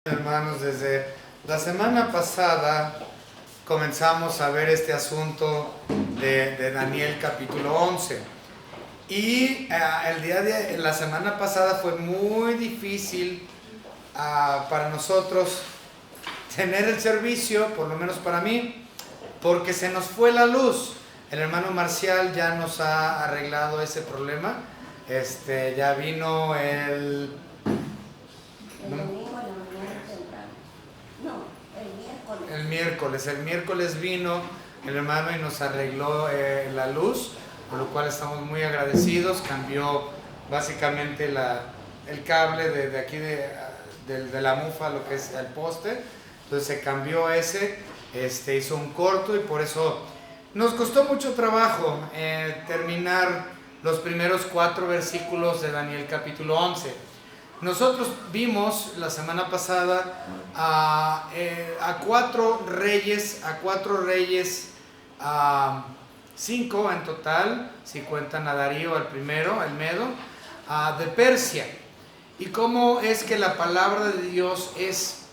Hermanos, desde la semana pasada comenzamos a ver este asunto de Daniel capítulo 11 y el día de la semana pasada fue muy difícil para nosotros tener el servicio, por lo menos para mí, porque se nos fue la luz. El hermano Marcial ya nos ha arreglado ese problema. Ya vino el miércoles vino el hermano y nos arregló la luz, por lo cual estamos muy agradecidos. Cambió básicamente el cable de aquí de la mufa, lo que es el poste. Entonces se cambió ese, hizo un corto y por eso nos costó mucho trabajo terminar los primeros 4 versículos de Daniel capítulo 11. Nosotros vimos la semana pasada a 4 reyes, 5 en total, si cuentan a Darío el primero, el Medo, de Persia. Y cómo es que la palabra de Dios es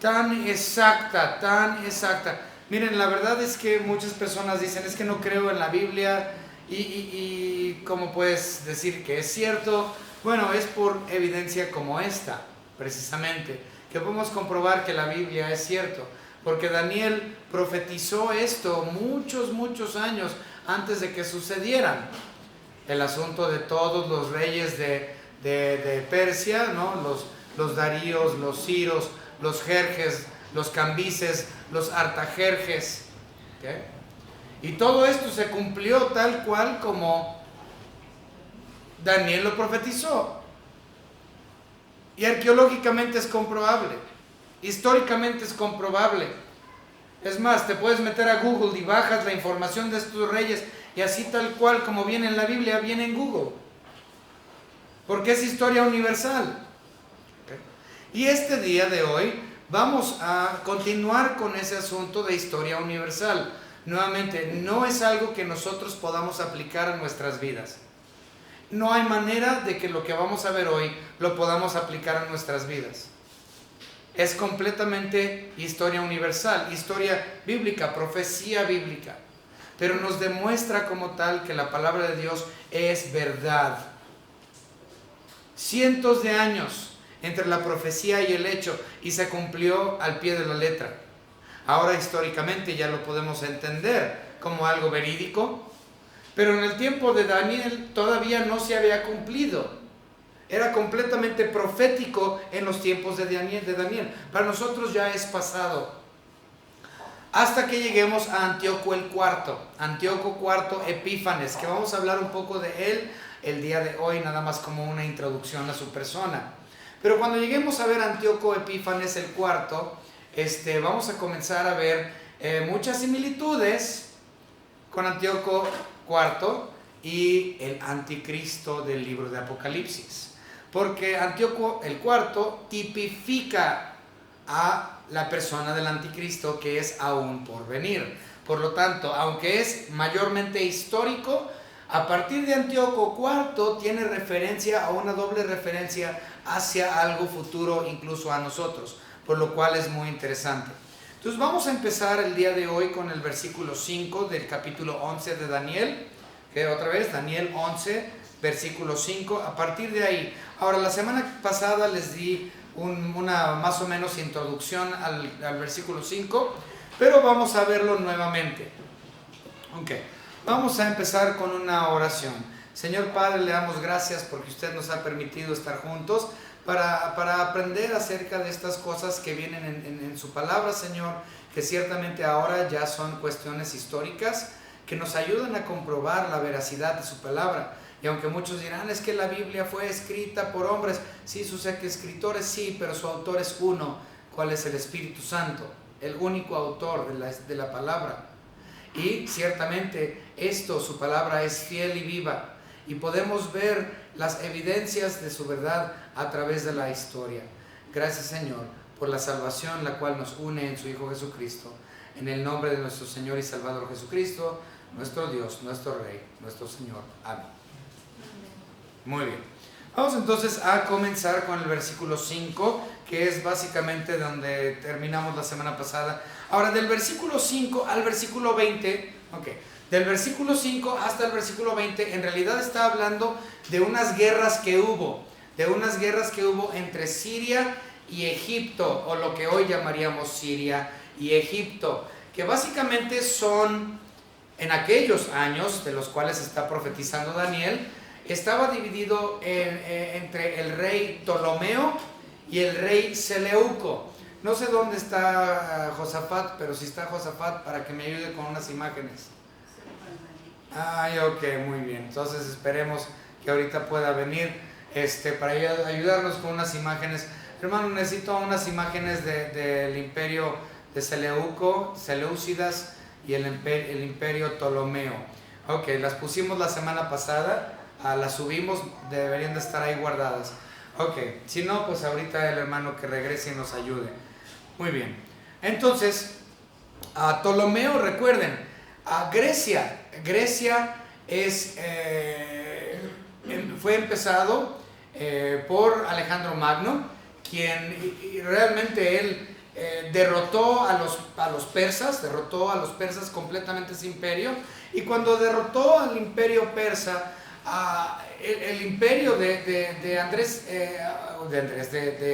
tan exacta, tan exacta. Miren, la verdad es que muchas personas dicen, es que no creo en la Biblia, y ¿cómo puedes decir que es cierto? Bueno, es por evidencia como esta, precisamente, que podemos comprobar que la Biblia es cierto, porque Daniel profetizó esto muchos años antes de que sucedieran. El asunto de todos los reyes de Persia, ¿no? Los Daríos, los Ciros, los Jerjes, los Cambises, los Artajerjes, ¿okay? Y todo esto se cumplió tal cual como Daniel lo profetizó. Y arqueológicamente es comprobable, históricamente es comprobable. Es más, te puedes meter a Google y bajas la información de estos reyes y así tal cual como viene en la Biblia, viene en Google. Porque es historia universal. Y este día de hoy vamos a continuar con ese asunto de historia universal. Nuevamente, no es algo que nosotros podamos aplicar a nuestras vidas. No hay manera de que lo que vamos a ver hoy lo podamos aplicar a nuestras vidas. Es completamente historia universal, historia bíblica, profecía bíblica. Pero nos demuestra como tal que la palabra de Dios es verdad. Cientos de años entre la profecía y el hecho, y se cumplió al pie de la letra. Ahora históricamente ya lo podemos entender como algo verídico, pero en el tiempo de Daniel todavía no se había cumplido. Era completamente profético en los tiempos de Daniel. Para nosotros ya es pasado. Hasta que lleguemos a Antíoco el cuarto, Antíoco IV Epífanes, que vamos a hablar un poco de él el día de hoy, nada más como una introducción a su persona. Pero cuando lleguemos a ver Antíoco Epífanes el cuarto, vamos a comenzar a ver muchas similitudes con Antíoco IV y el anticristo del libro de Apocalipsis. Porque Antíoco el cuarto tipifica a la persona del anticristo que es aún por venir. Por lo tanto, aunque es mayormente histórico, a partir de Antíoco IV tiene referencia a una doble referencia hacia algo futuro, incluso a nosotros, por lo cual es muy interesante. Entonces vamos a empezar el día de hoy con el versículo 5 del capítulo 11 de Daniel, que otra vez Daniel 11, versículo 5, a partir de ahí. Ahora, la semana pasada les di una más o menos introducción al versículo 5, pero vamos a verlo nuevamente. Ok, vamos a empezar con una oración. Señor Padre, le damos gracias porque usted nos ha permitido estar juntos para aprender acerca de estas cosas que vienen en su palabra, Señor, que ciertamente ahora ya son cuestiones históricas que nos ayudan a comprobar la veracidad de su palabra. Y aunque muchos dirán, es que la Biblia fue escrita por hombres, sí, sus escritores sí, pero su autor es uno. ¿Cuál es el Espíritu Santo? El único autor de la palabra. Y ciertamente su palabra es fiel y viva, y podemos ver las evidencias de su verdad a través de la historia. Gracias, Señor, por la salvación la cual nos une en su Hijo Jesucristo. En el nombre de nuestro Señor y Salvador Jesucristo, nuestro Dios, nuestro Rey, nuestro Señor. Amén. Muy bien. Vamos entonces a comenzar con el versículo 5, que es básicamente donde terminamos la semana pasada. Ahora, del versículo 5 al versículo 20, del versículo 5 hasta el versículo 20, en realidad está hablando de unas guerras que hubo, entre Siria y Egipto, o lo que hoy llamaríamos Siria y Egipto, que básicamente son, en aquellos años de los cuales está profetizando Daniel, estaba dividido entre el rey Ptolomeo y el rey Seleuco. No sé dónde está Josafat, pero si está Josafat, para que me ayude con unas imágenes. Ok, muy bien. Entonces esperemos que ahorita pueda venir para ayudarnos con unas imágenes. Hermano, necesito unas imágenes del imperio de Seleuco, Seleucidas y el imperio Ptolomeo. Ok, las pusimos la semana pasada, las subimos, deberían de estar ahí guardadas. Ok, si no, pues ahorita el hermano que regrese y nos ayude. Muy bien. Entonces, Ptolomeo, recuerden, Grecia fue empezado por Alejandro Magno, quien realmente él derrotó a los persas completamente ese imperio, y cuando derrotó al imperio persa, el imperio de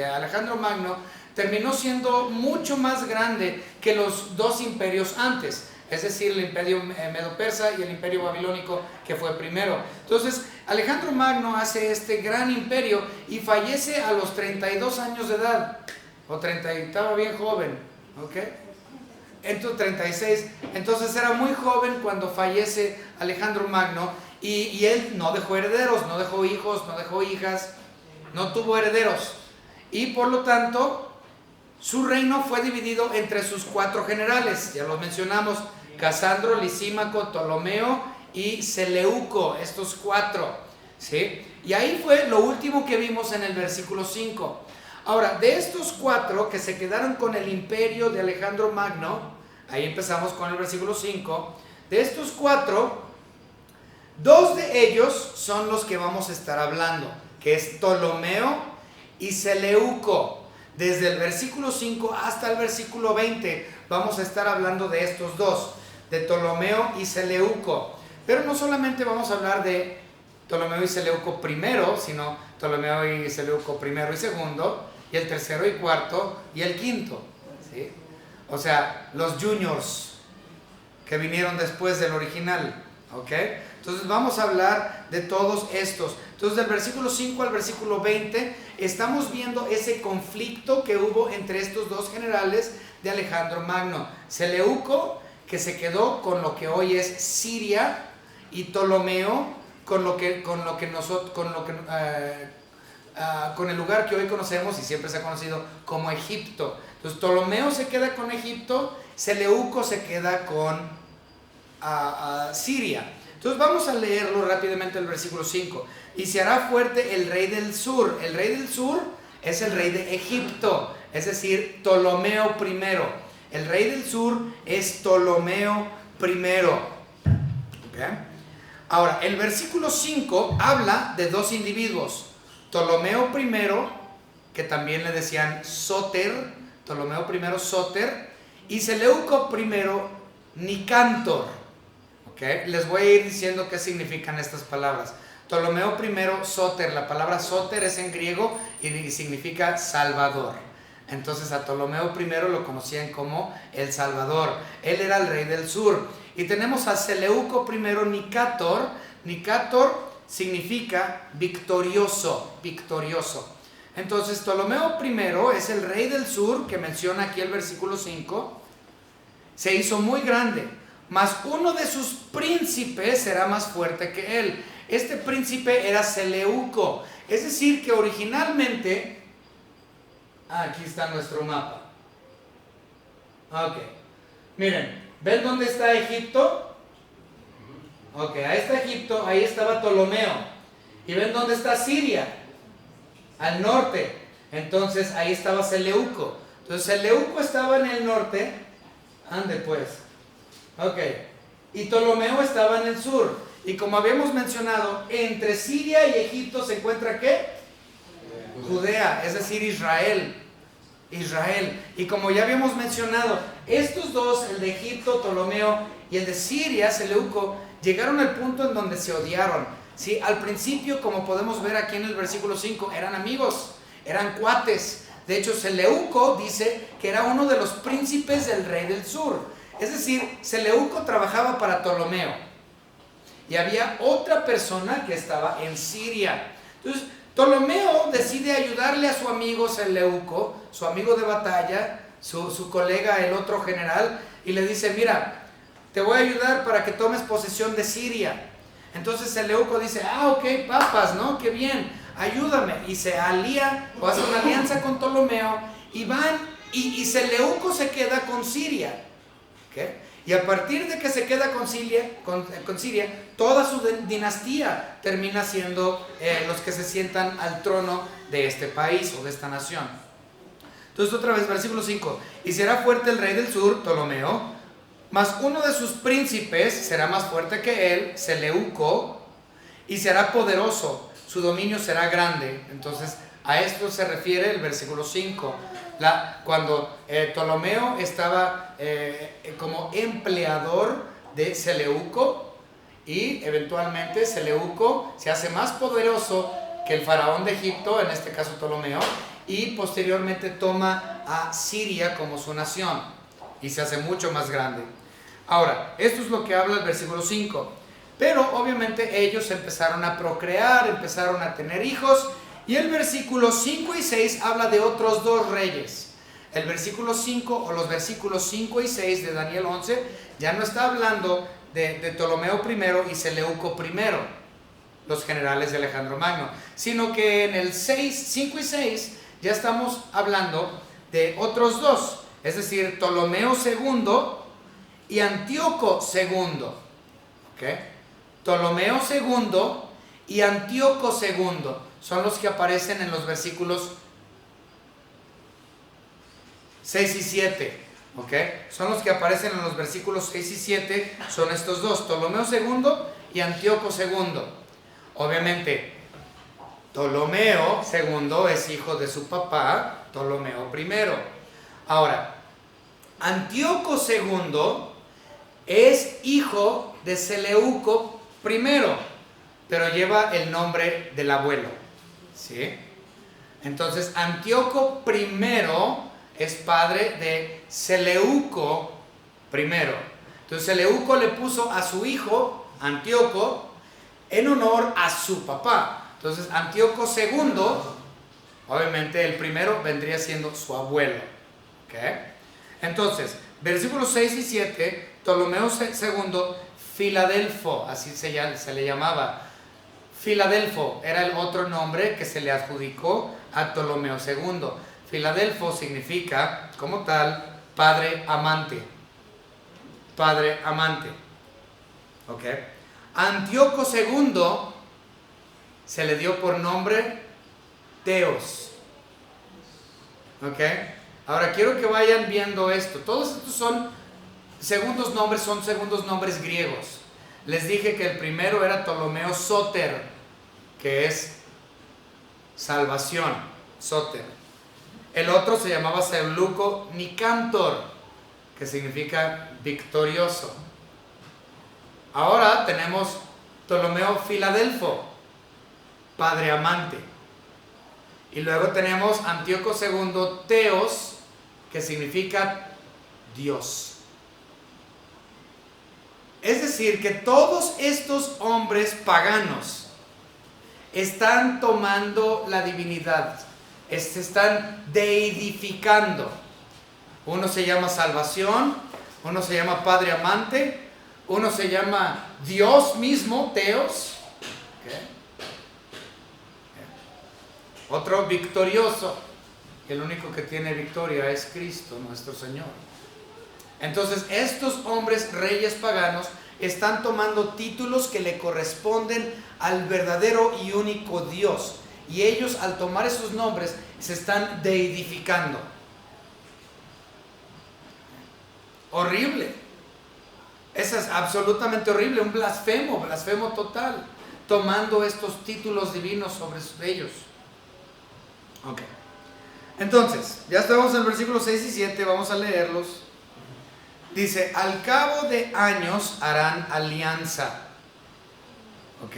Alejandro Magno terminó siendo mucho más grande que los dos imperios antes, es decir, el imperio medo-persa y el imperio babilónico, que fue primero. Entonces, Alejandro Magno hace este gran imperio y fallece a los 32 años de edad, estaba bien joven, ¿ok? Entonces, 36, entonces era muy joven cuando fallece Alejandro Magno, y él no dejó herederos, no dejó hijos, no dejó hijas, no tuvo herederos, y por lo tanto su reino fue dividido entre sus 4 generales, ya los mencionamos: Casandro, Lisímaco, Ptolomeo y Seleuco, estos 4, ¿sí? Y ahí fue lo último que vimos en el versículo 5. Ahora, de estos 4 que se quedaron con el imperio de Alejandro Magno, ahí empezamos con el versículo 5, de estos 4, 2 de ellos son los que vamos a estar hablando, que es Ptolomeo y Seleuco. Desde el versículo 5 hasta el versículo 20 vamos a estar hablando de estos 2, de Ptolomeo y Seleuco. Pero no solamente vamos a hablar de Ptolomeo y Seleuco primero, sino Ptolomeo y Seleuco primero y segundo, y el tercero y cuarto, y el quinto, ¿sí? O sea, los juniors que vinieron después del original, ¿ok? Entonces vamos a hablar de todos estos. Entonces, del versículo 5 al versículo 20 estamos viendo ese conflicto que hubo entre estos 2 generales de Alejandro Magno: Seleuco, que se quedó con lo que hoy es Siria, y Ptolomeo con el lugar que hoy conocemos y siempre se ha conocido como Egipto. Entonces, Ptolomeo se queda con Egipto, Seleuco se queda con Siria. Entonces vamos a leerlo rápidamente, el versículo 5. Y se hará fuerte el rey del sur. El rey del sur es el rey de Egipto, es decir, Ptolomeo I. El rey del sur es Ptolomeo I. ¿Okay? Ahora, el versículo 5 habla de 2 individuos: Ptolomeo I, que también le decían Sóter, Ptolomeo I Sóter, y Seleuco I Nicántor. ¿Okay? Les voy a ir diciendo qué significan estas palabras. Ptolomeo I Sóter, la palabra Sóter es en griego y significa Salvador. Entonces a Ptolomeo I lo conocían como el Salvador. Él era el rey del sur. Y tenemos a Seleuco I Nicátor. Nicátor significa victorioso, victorioso. Entonces Ptolomeo I es el rey del sur, que menciona aquí el versículo 5. Se hizo muy grande, mas uno de sus príncipes será más fuerte que él. Este príncipe era Seleuco. Es decir, que originalmente, aquí está nuestro mapa. Ok, miren, ¿ven dónde está Egipto? Ok, ahí está Egipto, ahí estaba Ptolomeo. ¿Y ven dónde está Siria? Al norte. Entonces ahí estaba Seleuco. Entonces Seleuco estaba en el norte. Ande pues. Ok, y Ptolomeo estaba en el sur. Y como habíamos mencionado, entre Siria y Egipto se encuentra ¿qué? Judea, es decir, Israel. Israel. Y como ya habíamos mencionado, estos dos, el de Egipto, Ptolomeo, y el de Siria, Seleuco, llegaron al punto en donde se odiaron. ¿Sí? Al principio, como podemos ver aquí en el versículo 5, eran amigos, eran cuates. De hecho, Seleuco dice que era uno de los príncipes del rey del sur. Es decir, Seleuco trabajaba para Ptolomeo. Y había otra persona que estaba en Siria. Entonces, Ptolomeo decide ayudarle a su amigo Seleuco, su amigo de batalla, su colega, el otro general, y le dice, mira, te voy a ayudar para que tomes posesión de Siria. Entonces Seleuco dice, ok, papas, ¿no? Qué bien, ayúdame. Y se alía, o hace una alianza con Ptolomeo, y van, y Seleuco se queda con Siria. ¿Okay? Y a partir de que se queda con Siria, toda su dinastía termina siendo los que se sientan al trono de este país o de esta nación. Entonces otra vez, versículo 5. Y será fuerte el rey del sur, Ptolomeo, mas uno de sus príncipes será más fuerte que él, Seleuco, y será poderoso, su dominio será grande. Entonces a esto se refiere el versículo 5. Cuando Ptolomeo estaba como empleador de Seleuco, y eventualmente Seleuco se hace más poderoso que el faraón de Egipto, en este caso Ptolomeo, y posteriormente toma a Siria como su nación y se hace mucho más grande. Ahora, esto es lo que habla el versículo 5. Pero obviamente ellos empezaron a procrear, empezaron a tener hijos. Y el versículo 5 y 6 habla de otros dos reyes. El versículo 5 o los versículos 5 y 6 de Daniel 11 ya no está hablando de Ptolomeo I y Seleuco I, los generales de Alejandro Magno, sino que en el 5 y 6 ya estamos hablando de otros dos, es decir, Ptolomeo II y Antíoco II. ¿Okay? Ptolomeo II y Antíoco II son los que aparecen en los versículos 6 y 7. ¿Okay? Son los que aparecen en los versículos 6 y 7, son estos dos, Ptolomeo II y Antíoco II. Obviamente, Ptolomeo II es hijo de su papá, Ptolomeo I. Ahora, Antíoco II es hijo de Seleuco I, pero lleva el nombre del abuelo. ¿Sí? Entonces, Antíoco I es padre de Seleuco I. Entonces, Seleuco le puso a su hijo, Antíoco, en honor a su papá. Entonces, Antíoco II, obviamente el primero vendría siendo su abuelo. ¿Okay? Entonces, versículos 6 y 7, Ptolomeo II, Filadelfo, así se le llamaba. Filadelfo era el otro nombre que se le adjudicó a Ptolomeo II. Filadelfo significa, como tal, padre amante. Padre amante. ¿Ok? Antíoco II se le dio por nombre Teos. ¿Ok? Ahora quiero que vayan viendo esto. Todos estos son segundos nombres griegos. Les dije que el primero era Ptolomeo Sóter, que es salvación, Sóter. El otro se llamaba Seleuco Nicántor, que significa victorioso. Ahora tenemos Ptolomeo Filadelfo, padre amante. Y luego tenemos Antíoco II Teos, que significa Dios. Es decir, que todos estos hombres paganos están tomando la divinidad, se están deidificando. Uno se llama salvación, uno se llama padre amante, uno se llama Dios mismo, Teos. ¿Okay? Otro victorioso. El único que tiene victoria es Cristo, nuestro Señor. Entonces, estos hombres reyes paganos están tomando títulos que le corresponden al verdadero y único Dios. Y ellos, al tomar esos nombres, se están deidificando. Horrible. Eso es absolutamente horrible, un blasfemo total, tomando estos títulos divinos sobre ellos. Ok. Entonces, ya estamos en el versículo 6 y 7, vamos a leerlos. Dice, al cabo de años harán alianza. Ok,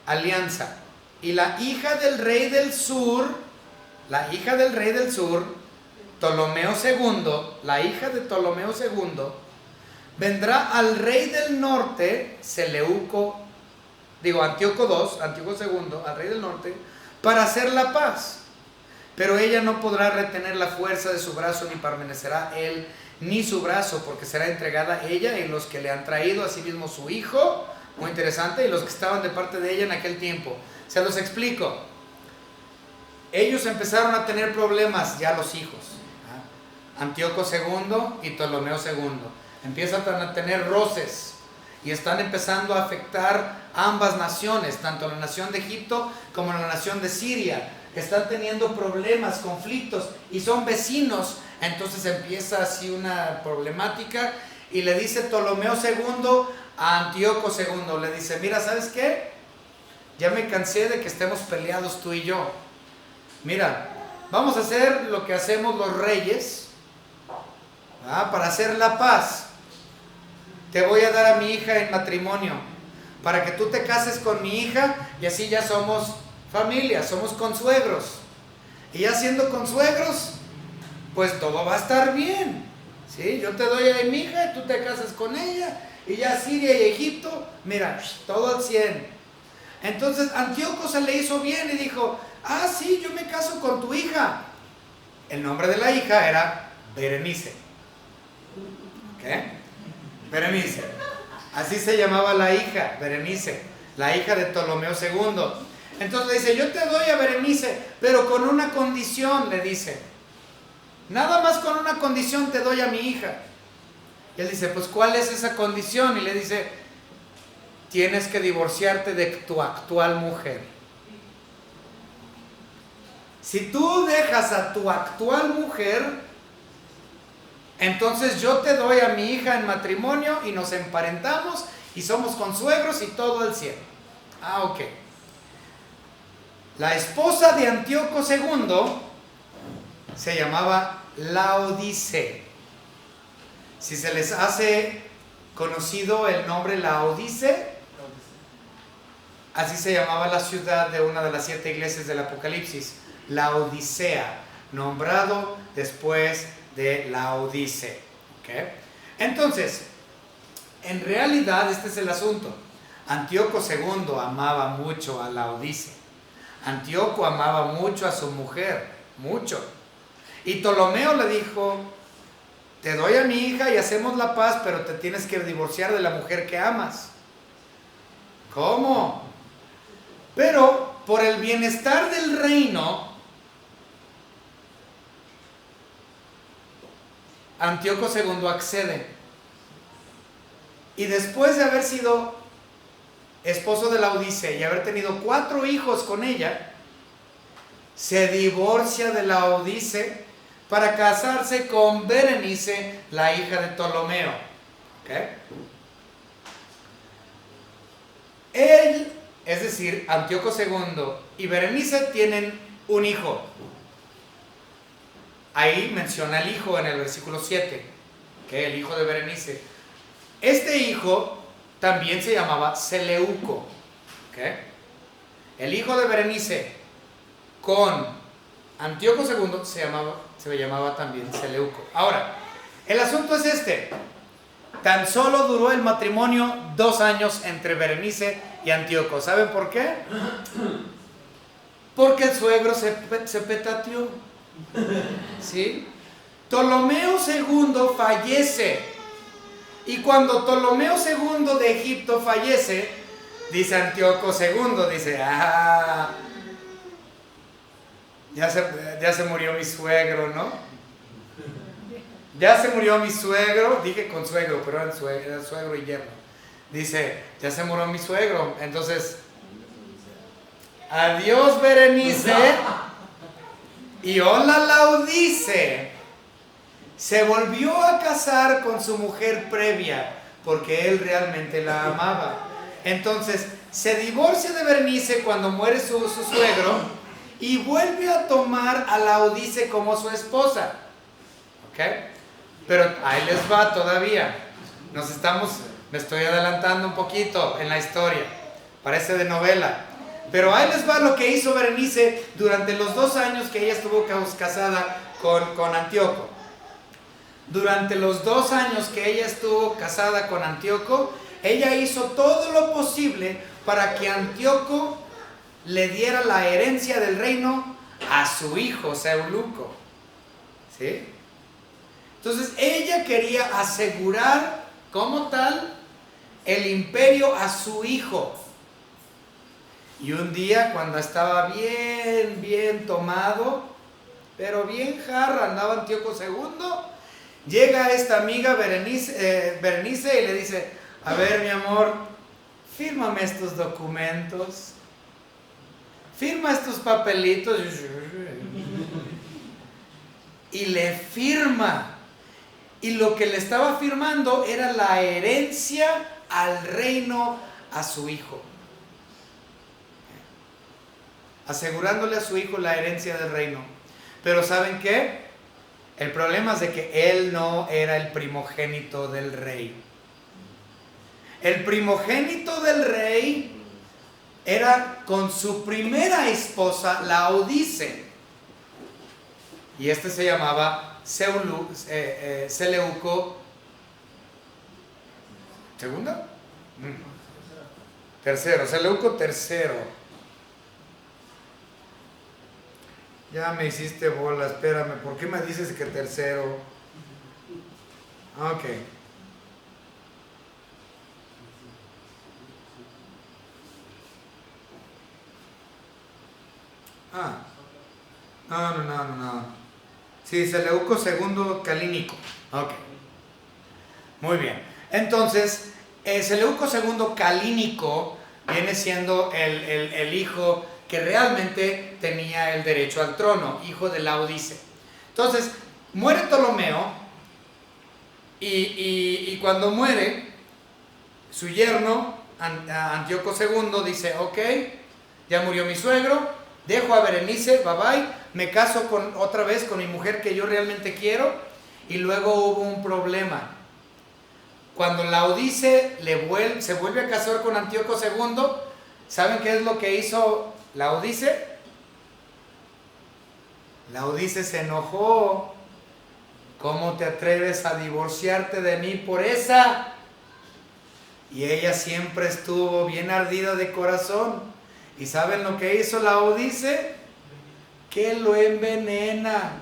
alianza. Y la hija del rey del sur, Ptolomeo II, la hija de Ptolomeo II, vendrá al rey del norte, Antíoco II, al rey del norte, para hacer la paz. Pero ella no podrá retener la fuerza de su brazo, ni permanecerá él ni su brazo, porque será entregada ella y los que le han traído, asimismo su hijo, muy interesante, y los que estaban de parte de ella en aquel tiempo. Se los explico. Ellos empezaron a tener problemas, ya los hijos, Antíoco II y Ptolomeo II, empiezan a tener roces y están empezando a afectar ambas naciones, tanto la nación de Egipto como la nación de Siria. Están teniendo problemas, conflictos, y son vecinos. Entonces empieza así una problemática, y le dice Ptolomeo II a Antíoco II, le dice, mira, ¿sabes qué? Ya me cansé de que estemos peleados tú y yo. Mira, vamos a hacer lo que hacemos los reyes, para hacer la paz. Te voy a dar a mi hija en matrimonio, para que tú te cases con mi hija, y así ya somos familia, somos consuegros. Y ya siendo consuegros, pues todo va a estar bien, ¿sí? Yo te doy a mi hija y tú te casas con ella, y ya Siria y Egipto, mira, todo al 100. Entonces Antíoco se le hizo bien y dijo, sí, yo me caso con tu hija. El nombre de la hija era Berenice. ¿Qué? Berenice. Así se llamaba la hija, Berenice, la hija de Ptolomeo II. Entonces le dice, yo te doy a Berenice, pero con una condición, le dice. Nada más con una condición te doy a mi hija. Y él dice, pues ¿cuál es esa condición? Y le dice, tienes que divorciarte de tu actual mujer. Si tú dejas a tu actual mujer, entonces yo te doy a mi hija en matrimonio y nos emparentamos y somos consuegros y todo al 100. Ok. La esposa de Antíoco II se llamaba Laodice. Si se les hace conocido el nombre Laodice, así se llamaba la ciudad de una de las 7 iglesias del Apocalipsis, Laodicea, nombrado después de Laodice. ¿Okay? Entonces, en realidad este es el asunto. Antíoco II amaba mucho a Laodice. Antíoco amaba mucho a su mujer, mucho. Y Ptolomeo le dijo, te doy a mi hija y hacemos la paz, pero te tienes que divorciar de la mujer que amas. ¿Cómo? Pero por el bienestar del reino, Antíoco II accede. Y después de haber sido esposo de Laodice y haber tenido 4 hijos con ella, se divorcia de Laodice para casarse con Berenice, la hija de Ptolomeo. ¿Okay? Él, es decir, Antíoco II y Berenice tienen un hijo. Ahí menciona el hijo en el versículo 7, que el hijo de Berenice. Este hijo también se llamaba Seleuco. ¿Okay? El hijo de Berenice con Antíoco II se llamaba también Seleuco. Ahora, el asunto es este. Tan solo duró el matrimonio 2 años entre Berenice y Antíoco. ¿Saben por qué? Porque el suegro se petateó. ¿Sí? Ptolomeo II fallece. Y cuando Ptolomeo II de Egipto fallece, dice Antíoco II, dice, ya se murió mi suegro, ¿no? Ya se murió mi suegro, dije consuegro, pero era suegro y yerno. Dice, ya se murió mi suegro, entonces, adiós Berenice, y hola Laodice. Se volvió a casar con su mujer previa, porque él realmente la amaba. Entonces, se divorcia de Berenice cuando muere su suegro y vuelve a tomar a Laodice como su esposa. ¿Ok? Pero ahí les va todavía. Me estoy adelantando un poquito en la historia. Parece de novela. Pero ahí les va lo que hizo Berenice durante los 2 años que ella estuvo casada con Antíoco. Durante los 2 años que ella estuvo casada con Antíoco, ella hizo todo lo posible para que Antíoco le diera la herencia del reino a su hijo Seuluco. ¿Sí? Entonces ella quería asegurar como tal el imperio a su hijo. Y un día, cuando estaba bien tomado, pero bien jarra, andaba Antíoco II, llega esta amiga Berenice y le dice: a ver, mi amor, fírmame estos documentos, firma estos papelitos. Y le firma. Y lo que le estaba firmando era la herencia al reino a su hijo. Asegurándole a su hijo la herencia del reino. Pero ¿saben qué? El problema es de que él no era el primogénito del rey. El primogénito del rey era con su primera esposa, Laodice. Y este se llamaba Seleuco ¿segunda? Tercero, Seleuco III. Ya me hiciste bola, espérame, ¿por qué me dices que tercero? Ok. No. Sí, Seleuco II Calínico. Ok. Muy bien. Entonces, Seleuco II Calínico viene siendo el hijo que realmente tenía el derecho al trono, hijo de Laodice. Entonces, muere Ptolomeo y cuando muere, su yerno, Antíoco II, dice: ok, ya murió mi suegro, dejo a Berenice, bye bye, me caso otra vez con mi mujer que yo realmente quiero. Y luego hubo un problema. Cuando Laodice se vuelve a casar con Antíoco II, ¿saben qué es lo que hizo Laodice? Laodice se enojó. ¿Cómo te atreves a divorciarte de mí por esa? Y ella siempre estuvo bien ardida de corazón. ¿Y saben lo que hizo Laodice? Que lo envenena.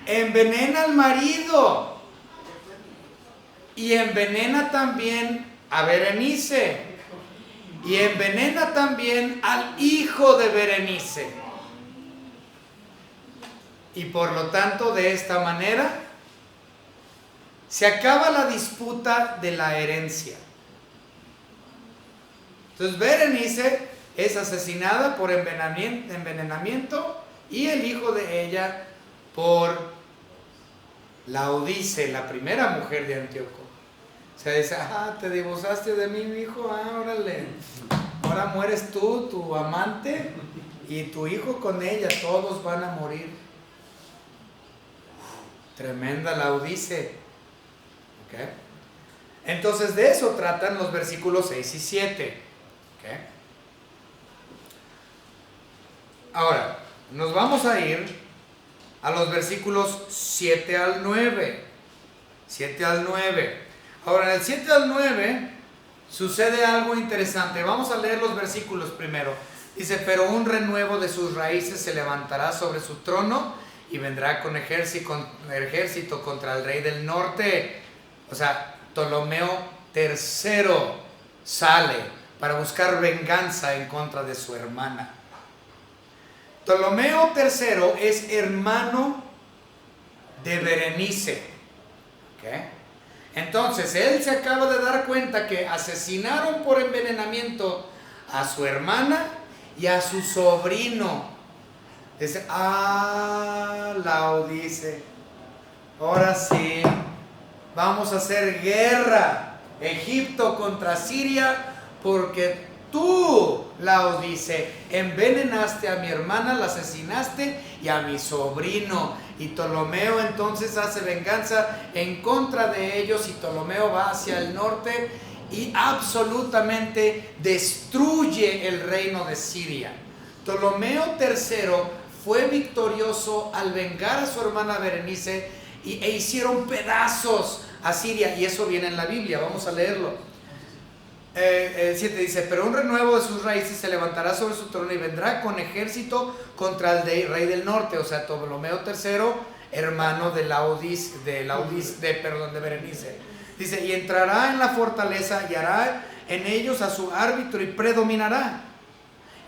Envenena al marido. Y envenena también a Berenice. Y envenena también al hijo de Berenice. Y por lo tanto, de esta manera, se acaba la disputa de la herencia. Entonces, Berenice es asesinada por envenenamiento y el hijo de ella por Laodice, la primera mujer de Antíoco. O sea, dice: te divorciaste de mí, mi hijo, órale. Ahora mueres tú, tu amante, y tu hijo con ella, todos van a morir. Tremenda Laodice. ¿Ok? Entonces, de eso tratan los versículos 6 y 7. ¿Ok? Ahora, nos vamos a ir a los versículos 7 al 9. 7 al 9. Ahora, en el 7 al 9 sucede algo interesante. Vamos a leer los versículos primero. Dice: pero un renuevo de sus raíces se levantará sobre su trono y vendrá con ejército contra el rey del norte. O sea, Ptolomeo III sale para buscar venganza en contra de su hermana. Ptolomeo III es hermano de Berenice. ¿Ok? Entonces, él se acaba de dar cuenta que asesinaron por envenenamiento a su hermana y a su sobrino. Dice: Laodice, ahora sí, vamos a hacer guerra Egipto contra Siria, porque tú, Laodice, envenenaste a mi hermana, la asesinaste, y a mi sobrino. Y Ptolomeo entonces hace venganza en contra de ellos, y Ptolomeo va hacia el norte y absolutamente destruye el reino de Siria. Ptolomeo III fue victorioso al vengar a su hermana Berenice e hicieron pedazos a Siria, y eso viene en la Biblia. Vamos a leerlo. 7 dice: pero un renuevo de sus raíces se levantará sobre su trono y vendrá con ejército contra el rey del norte, o sea, Ptolomeo III, hermano de Berenice. Dice: y entrará en la fortaleza y hará en ellos a su árbitro y predominará.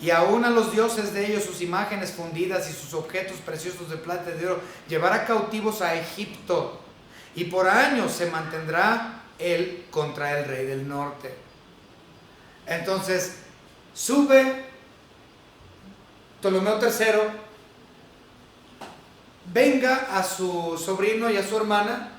Y aún a los dioses de ellos, sus imágenes fundidas y sus objetos preciosos de plata y de oro, llevará cautivos a Egipto. Y por años se mantendrá él contra el rey del norte. Entonces, sube Ptolomeo III, venga a su sobrino y a su hermana,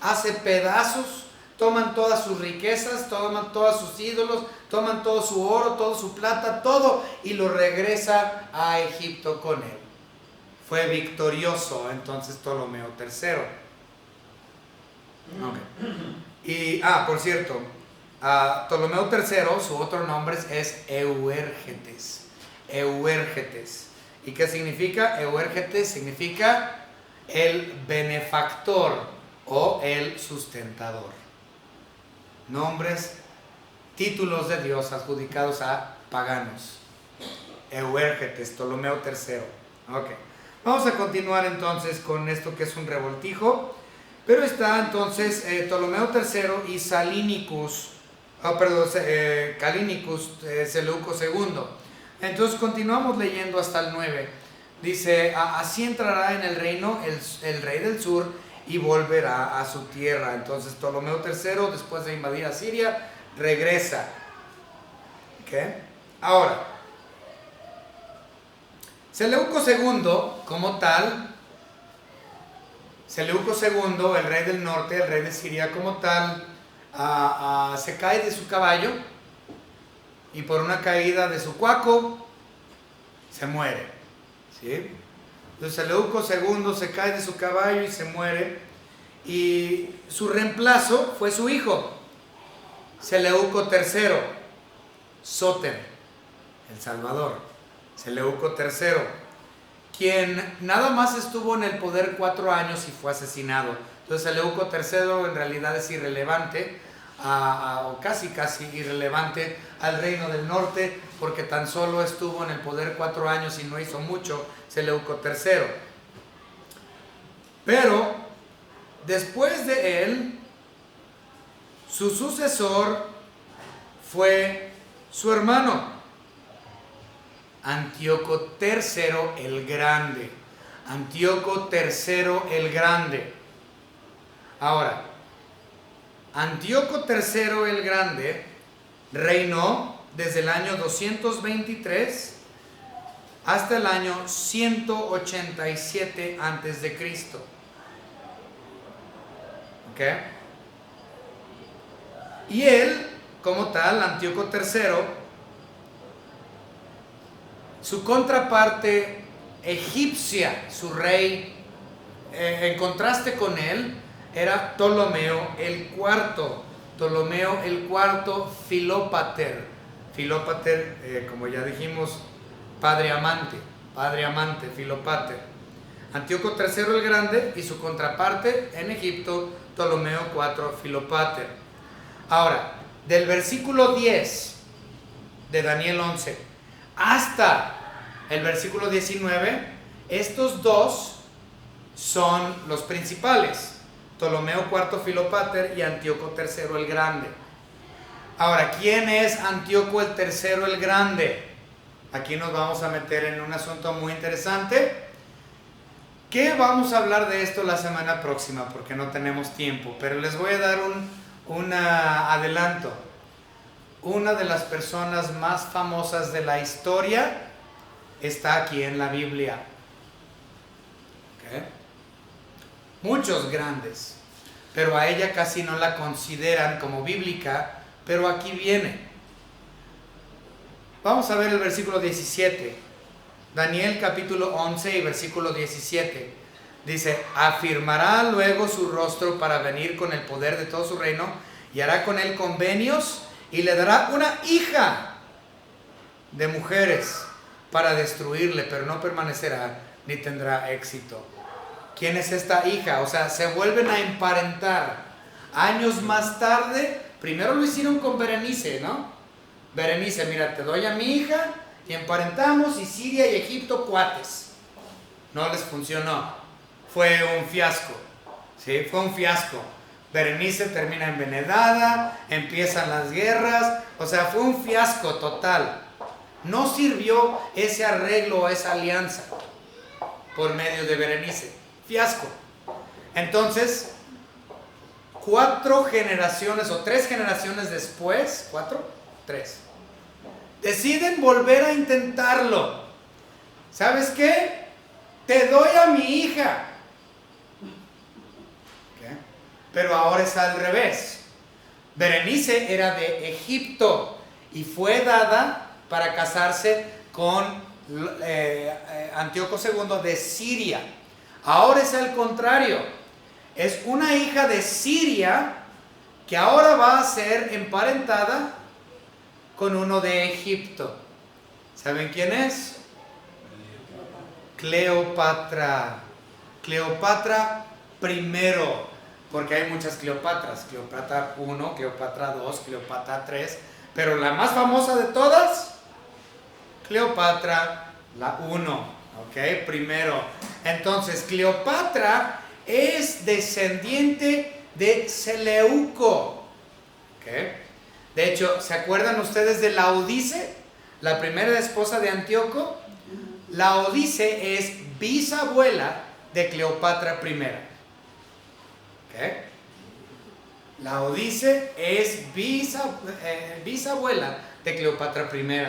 hace pedazos, toman todas sus riquezas, toman todos sus ídolos, toman todo su oro, toda su plata, todo, y lo regresa a Egipto con él. Fue victorioso entonces Ptolomeo III. Okay. Y, por cierto, Ptolomeo III, su otro nombre es Euérgetes. Euérgetes. ¿Y qué significa? Euérgetes significa el benefactor o el sustentador. Nombres, títulos de Dios adjudicados a paganos. Euérgetes, Ptolomeo III. Ok. Vamos a continuar entonces con esto que es un revoltijo. Pero está entonces Ptolomeo III y Calínicus Seleuco II. Entonces continuamos leyendo hasta el 9. Dice: así entrará en el reino el rey del sur y volverá a su tierra. Entonces Ptolomeo III, después de invadir a Siria, regresa. ¿Okay? Ahora, Seleuco II, como tal, Seleuco II, el rey del norte, el rey de Siria como tal, se cae de su caballo, y por una caída de su cuaco se muere. ¿Sí? Entonces Seleuco II se cae de su caballo y se muere, y su reemplazo fue su hijo, Seleuco III, Sóter, el Salvador. Seleuco III, quien nada más estuvo en el poder 4 años y fue asesinado. Entonces Seleuco III en realidad es irrelevante, o casi irrelevante al reino del norte, porque tan solo estuvo en el poder 4 años y no hizo mucho Seleuco III. Pero después de él, su sucesor fue su hermano Antíoco III el Grande. Antíoco III el Grande. Ahora, Antíoco III el Grande reinó desde el año 223 hasta el año 187 a.C. ¿Ok? Y él, como tal, Antíoco III, su contraparte egipcia, su rey, en contraste con él, era Ptolomeo el IV. Ptolomeo el IV Filópater. Filópater, como ya dijimos, padre amante, Filópater. Antíoco III el Grande y su contraparte en Egipto, Ptolomeo IV Filópater. Ahora, del versículo 10 de Daniel 11 hasta el versículo 19, estos dos son los principales: Ptolomeo IV Filópater y Antíoco III el Grande. Ahora, ¿quién es Antíoco el III el Grande? Aquí nos vamos a meter en un asunto muy interesante, que vamos a hablar de esto la semana próxima porque no tenemos tiempo, pero les voy a dar un adelanto. Una de las personas más famosas de la historia está aquí en la Biblia. ¿Okay? Muchos grandes, pero a ella casi no la consideran como bíblica, pero aquí viene. Vamos a ver el versículo 17. Daniel capítulo 11 y versículo 17. Dice: afirmará luego su rostro para venir con el poder de todo su reino, y hará con él convenios, y le dará una hija de mujeres para destruirle, pero no permanecerá ni tendrá éxito. ¿Quién es esta hija? O sea, se vuelven a emparentar. Años más tarde, primero lo hicieron con Berenice, ¿no? Berenice, mira, te doy a mi hija y emparentamos, y Siria y Egipto cuates. No les funcionó. Fue un fiasco. ¿Sí? Fue un fiasco. Berenice termina envenenada, empiezan las guerras, o sea, fue un fiasco total. No sirvió ese arreglo, esa alianza por medio de Berenice. Fiasco. Entonces, 4 generaciones o 3 generaciones después, 3, deciden volver a intentarlo. ¿Sabes qué? Te doy a mi hija. ¿Qué? Pero ahora es al revés. Berenice era de Egipto y fue dada para casarse con Antíoco II de Siria. Ahora es al contrario. Es una hija de Siria que ahora va a ser emparentada con uno de Egipto. ¿Saben quién es? Cleopatra. Cleopatra primero, porque hay muchas Cleopatras. Cleopatra 1, Cleopatra 2, Cleopatra 3, pero la más famosa de todas, Cleopatra la 1, ¿ok? Primero. Entonces, Cleopatra es descendiente de Seleuco, ¿ok? De hecho, ¿se acuerdan ustedes de Laodice? La primera esposa de Antíoco. Laodice es bisabuela de Cleopatra I. ¿Ok? Laodice es bisabuela de Cleopatra I.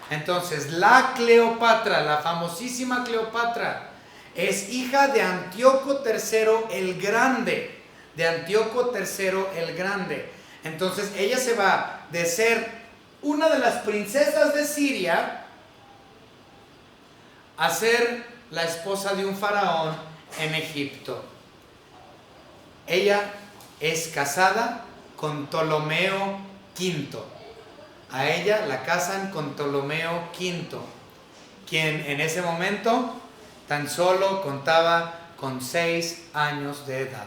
Entonces, la Cleopatra, la famosísima Cleopatra, es hija de Antíoco III el Grande. De Antíoco III el Grande. Entonces, ella se va de ser una de las princesas de Siria a ser la esposa de un faraón en Egipto. Ella es casada con Ptolomeo V. A ella la casan con Ptolomeo V, quien en ese momento tan solo contaba con 6 años de edad.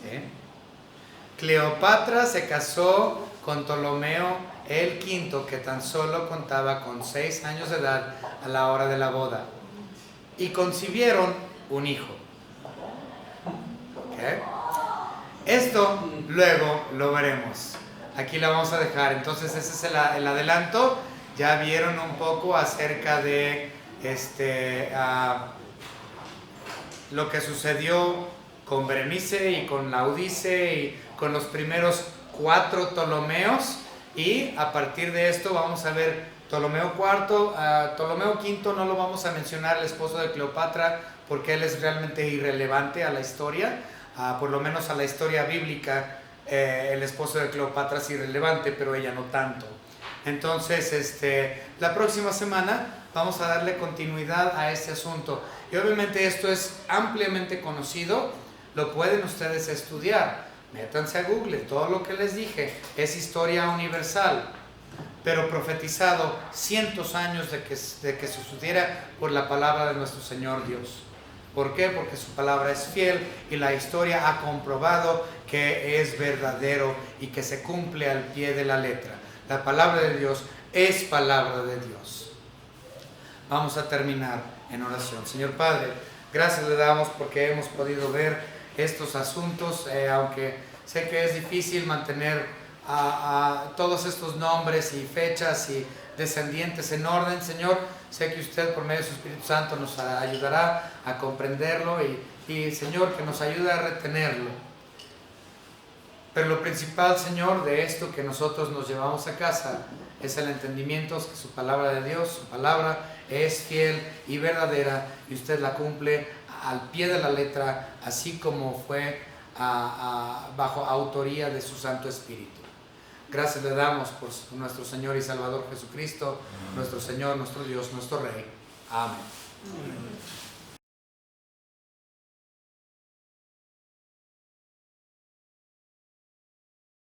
¿Sí? Cleopatra se casó con Ptolomeo el V, que tan solo contaba con 6 años de edad a la hora de la boda, y concibieron un hijo. ¿Okay? Esto luego lo veremos. Aquí la vamos a dejar. Entonces ese es el adelanto. Ya vieron un poco acerca de lo que sucedió con Berenice y con Laodice y con los primeros 4 Ptolomeos. Y a partir de esto vamos a ver Ptolomeo IV. Ptolomeo V no lo vamos a mencionar, el esposo de Cleopatra, porque él es realmente irrelevante a la historia. Por lo menos a la historia bíblica, el esposo de Cleopatra es irrelevante, pero ella no tanto. Entonces, la próxima semana vamos a darle continuidad a este asunto. Y obviamente esto es ampliamente conocido, lo pueden ustedes estudiar. Métanse a Google, todo lo que les dije es historia universal, pero profetizado cientos años de que sucediera por la palabra de nuestro Señor Dios. ¿Por qué? Porque su palabra es fiel y la historia ha comprobado que es verdadero y que se cumple al pie de la letra. La palabra de Dios es palabra de Dios. Vamos a terminar en oración. Señor Padre, gracias le damos porque hemos podido ver estos asuntos, aunque sé que es difícil mantener todos estos nombres y fechas y descendientes en orden. Señor, sé que usted por medio de su Espíritu Santo nos ayudará a comprenderlo y Señor, que nos ayude a retenerlo. Pero lo principal, Señor, de esto que nosotros nos llevamos a casa es el entendimiento que su palabra de Dios, su palabra es fiel y verdadera y usted la cumple al pie de la letra, así como fue bajo autoría de su Santo Espíritu. Gracias le damos por nuestro Señor y Salvador Jesucristo, nuestro Señor, nuestro Dios, nuestro Rey. Amén.